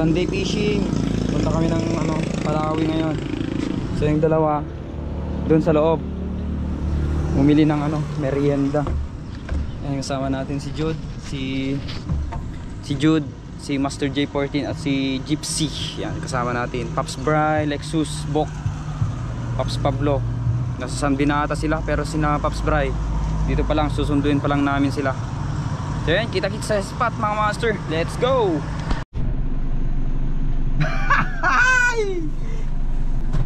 Sunday fishing. Punta kami ng Palawi ngayon. So yung dalawa doon sa loob bumili ng merienda. Ayan, kasama natin si Jude, si Jude, si Master J14 at si Gypsy. Yan, kasama natin. Pops Bry, Lexus, Bok, Pops Pablo. Nasa San Binata sila, pero sina Pops Bry dito pa lang, susunduin pa lang namin sila. So yan, kita-kits sa spot mga master. Let's go!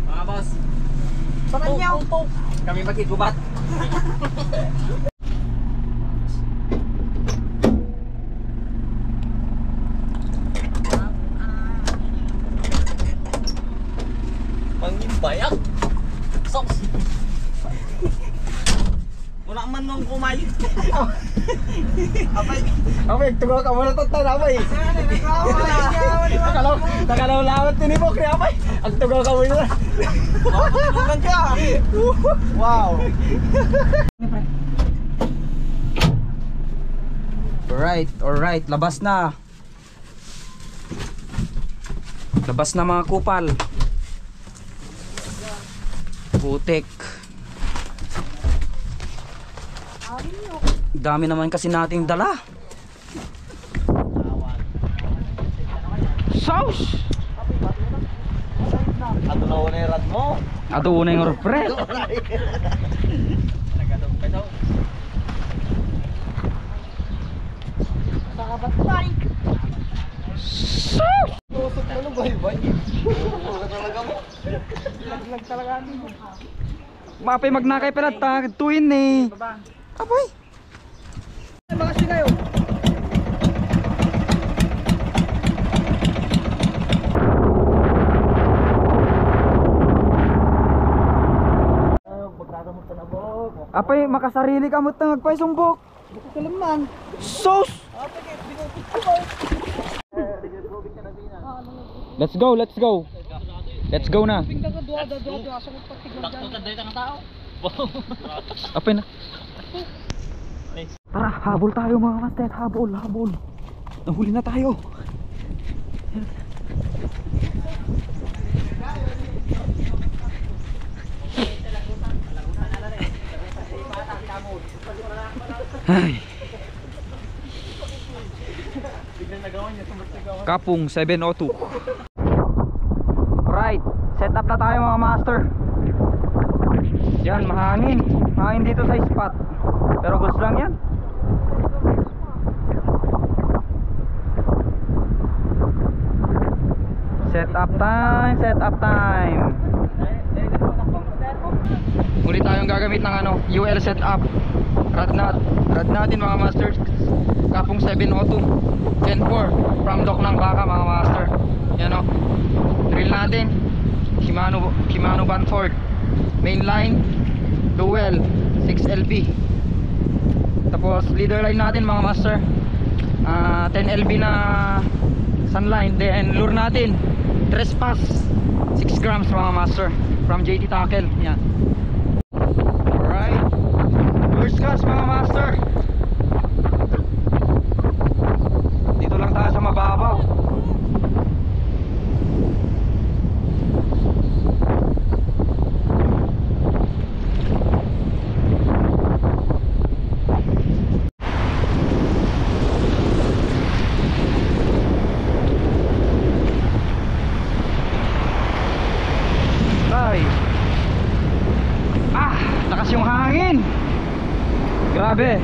Mga boss, Pakanyaw. kami magkikubat. Pangimbayak. Soks. Wala man nung kumain. Apay, tugaw ka muna tatay na apay. Nakalaw-lawat din mo kaya apay. Ang tugaw ka muna. Tulungan ka. Wow. Alright, labas na. Labas na mga kupal. Putik. Dami naman kasi nating dala. Sauce. Ato na una yung rad mo. Ato una yung refret. Sauce. Tusok mo nung boy. Mapay magnakay pala ta tuin eh. Apay. Mga singayo. Apay makasarili ka mo tangag pa sumbok. Kalaman. Sauce. Let's go. Let's go na. Apay na. Tara, habol tayo mga master. Habol. Nahuli na tayo. Ay. Kapung 702. Right, set up na tayo mga master. Yan, mahangin dito sa spot. Pero gusto lang yan. Set up time. Muli tayong gagamit ng UL setup. Rad natin mga masters. Kapung 702 Gen 4 from dock ng baka mga master. Yan drill natin Shimano Banford mainline dual 6LB. Tapos leader line natin mga master 10LB na sunline. Then lure natin trespass 6 grams mga master from JT Tackle. Yan. Alright, first cast mga master. Dito lang tayo sa mababaw. Lakas yung hangin. Grabe.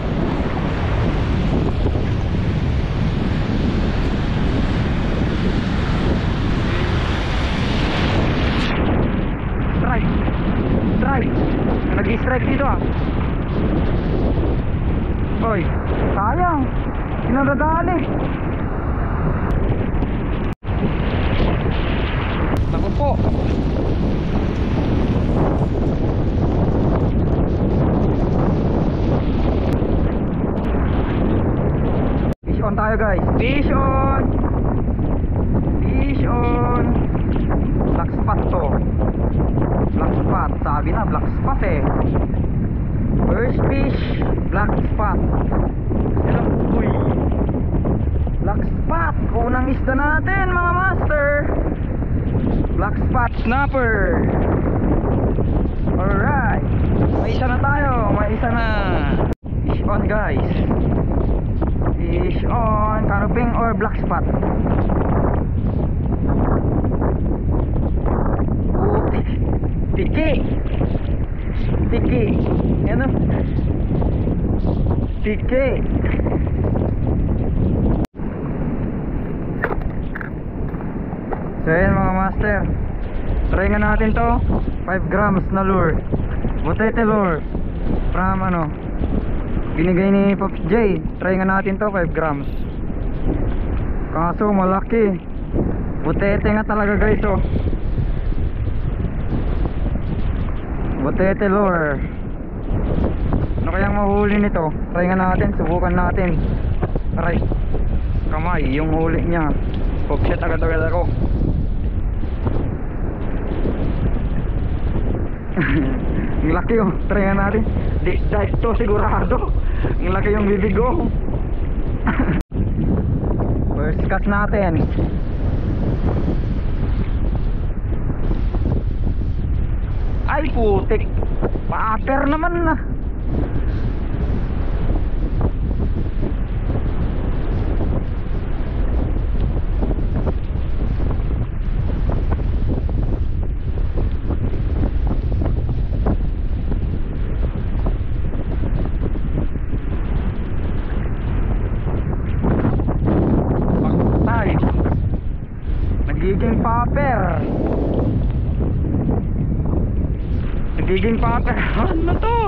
Strike. Nag-strike dito Oy, sayang. Sinadadali. Naku po. Fish on tayo guys. Fish on. Black spot to. Black spot. Sabi na black spot eh. First fish, black spot. Uy. Black spot. Unang isda natin mga master. spot snapper. Alright, may isa na tayo, may isa na. Fish on guys, fish on. Canoping or black spot? Oh, tiki, tiki, yan o, tiki. So yan mga master, try nga natin to. 5 grams na lure, butete lure from ano, binigay ni Pops J. Try nga natin to, 5 grams. Kaso malaki, butete nga talaga guys. Oh, butete lure. Ano kayang mahuli nito? Try nga natin, subukan natin. Aray, kamay yung huli niya. Pop-set agad-agad ako. Ang laki oh, try nga natin. Dive to sigurado. Ang laki yung bibig ko. First cast natin. Ay putik, paper naman na. Nagiging paper. Nagiging paper. Ano to?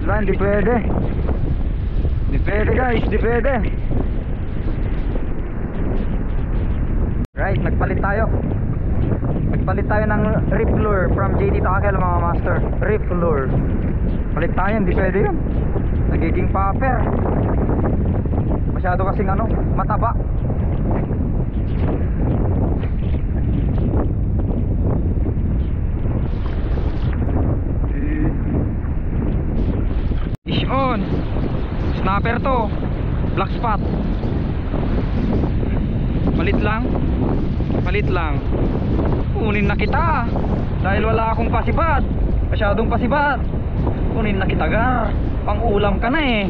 Wala, hindi pwede. Hindi pwede guys, hindi pwede. Right, nagpalit tayo. Nagpalit tayo ng reef lure from JD Tackle mga master. Reef lure. Palit tayo, hindi pwede yun. Nagiging paper. Masyado kasing ano, mataba. Fish on. Snapper to. Black spot. Palit lang. Palit lang. Kunin na kita. Dahil wala akong pasibad. Masyadong pasibad. Kunin na kita gar. Pang ulam ka na eh.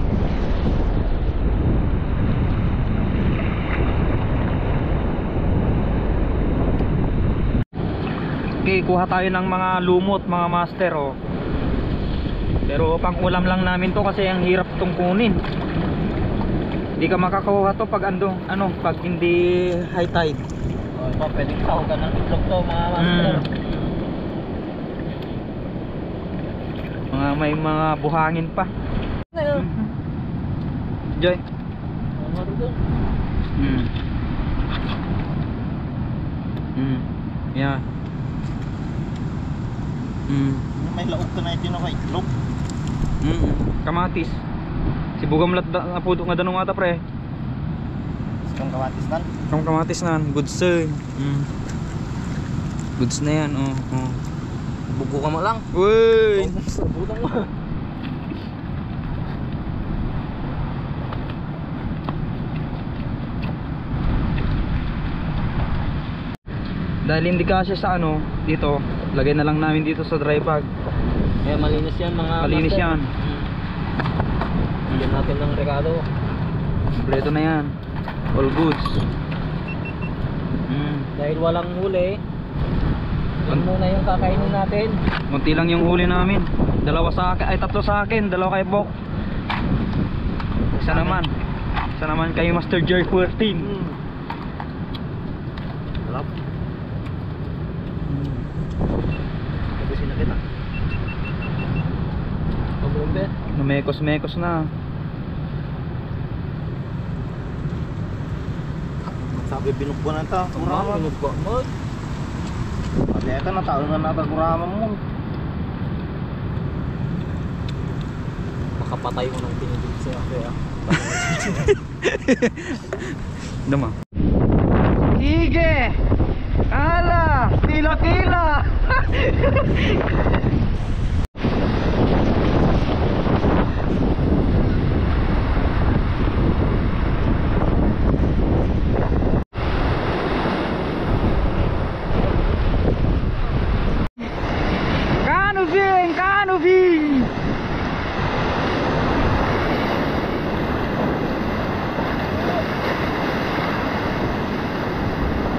Okay, kuha tayo ng mga lumot mga master oh. Pero pang ulam lang namin to kasi ang hirap tong kunin. Hindi ka makakuha to pag ano, pag hindi high tide. O, ito, pwedeng tawagan ng itlog to mga master. May mga buhangin pa. Ngayon. Joy. Yeah. May laog ka na ito na kay itlog. Kamatis. Si Bugamlat na puto nga danong ata pre. Itong kamatis nan. Itong kamatis nan, goods eh. Goods na yan, oh. Bugo ka mo lang. Uy! Butang mo. Dahil hindi kasi sa ano, dito, lagay na lang namin dito sa dry bag. Eh, malinis yan mga Malinis master. yan. Bigyan natin ng regalo. Kompleto na yan. All goods. Dahil walang huli, yun muna yung kakainin natin. Munti lang yung huli namin. Tatlo sa akin, dalawa kay Bok. Isa naman kay Master Jerry 14. Sarap. Tapusin na kita. Pabombe. Numekos-mekos na. Sabi binukbunan ta. Kurama. Binukbunan mo. At ito natalo na natin kurama mo. Makapatay mo ng pinigil siya. Kaya Dama. Sige! Ala! Kila-kila! Canoping! Canoping!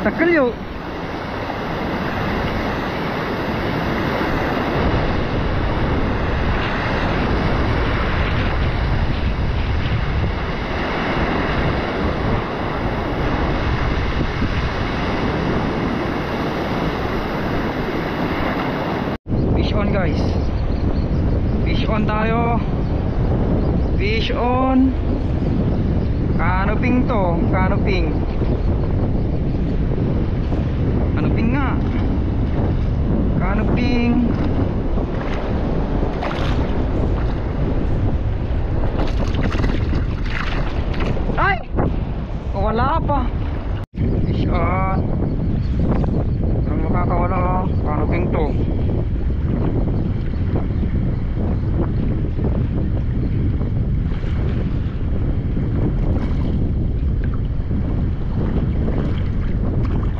Takal yun. Fish on guys. Fish on tayo. Fish on. Canoping to. Canoping. Canoping nga. Canoping. Ay! Wala pa. Fish on. Ang makakawala oh. Canoping to.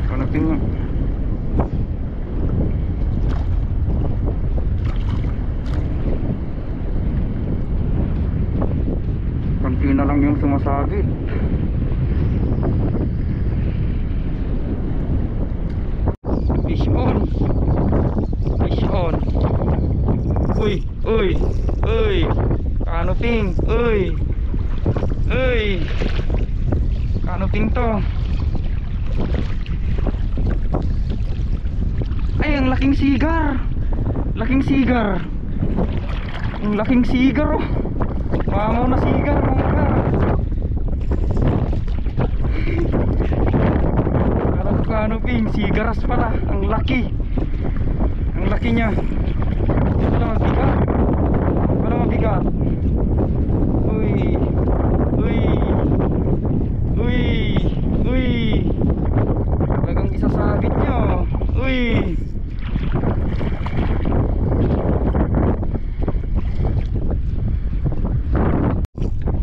Canoping nga. Konti na lang yung sumasagit. Fish on. Fish on. Uy, uy, uy. Canoping, uy. Uy. Canoping to. Ay, ang laking sigar. Laking sigar. Ang laking sigar oh. Mamaw na sigar mga ka. Alam ko Canoping, sigaras pala. Ang laki. Ang laki niya. Wala mabigat. Wala mabigat. Uy. Uy. Uy. Uy. Talagang isasabit niyo. Uy.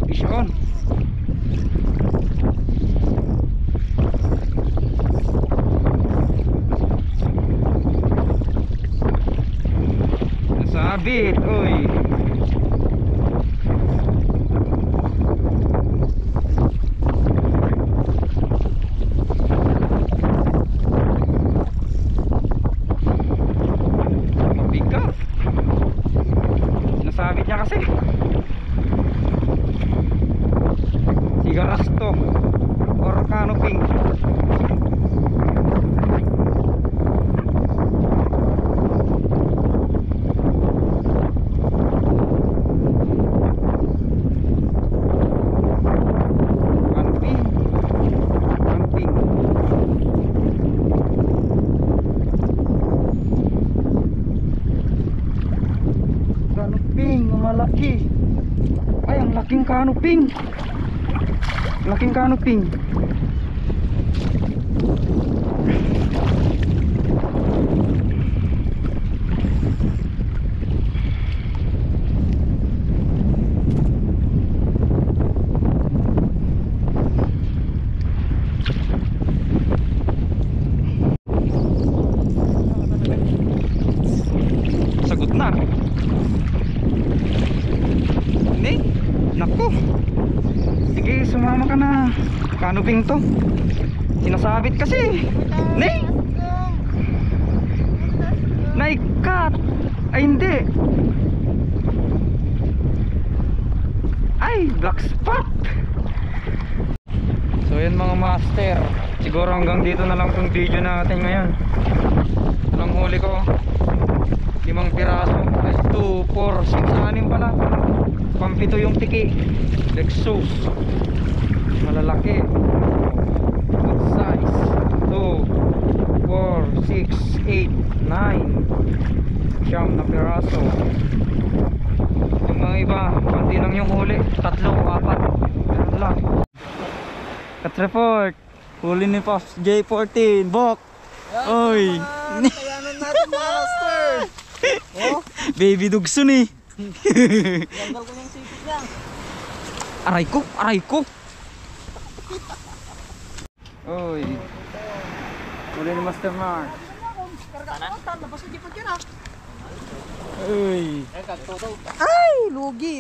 Fish on. Nasabit, uy. Mabigat. Nasabit niya kasi. Sigaras to or canoping. Canoping. Canoping. Canoping, malaki. Ay, ang laking canoping. Laking canoping. Sagot na. Hindi. Naku. Sige, sumama ka na. Canoping to. Sinasabit kasi. Nay! Naikat! Ay, hindi. Ay, black spot. So yan mga master. Siguro hanggang dito na lang itong video natin ngayon. Ang huli ko 5 piraso. 2, 4, 6, 6 pala. Pampito yung tiki. Lexus. Malalaki. Good size. 2, 4, 6, 8, 9. Siyam na piraso. Yung mga iba, konti lang yung huli. 3 o 4. Ganun lang. Cut report. Huli ni Pops J14. Bok. Oy. Kayanan natin mga master. Oh, Baby dugso ni. tanggal ko yung sipit niya. Aray ko, aray ko. Oy. Huli ni Master Mark. Labas na dipot yun ah. Uy. Ay, lugi.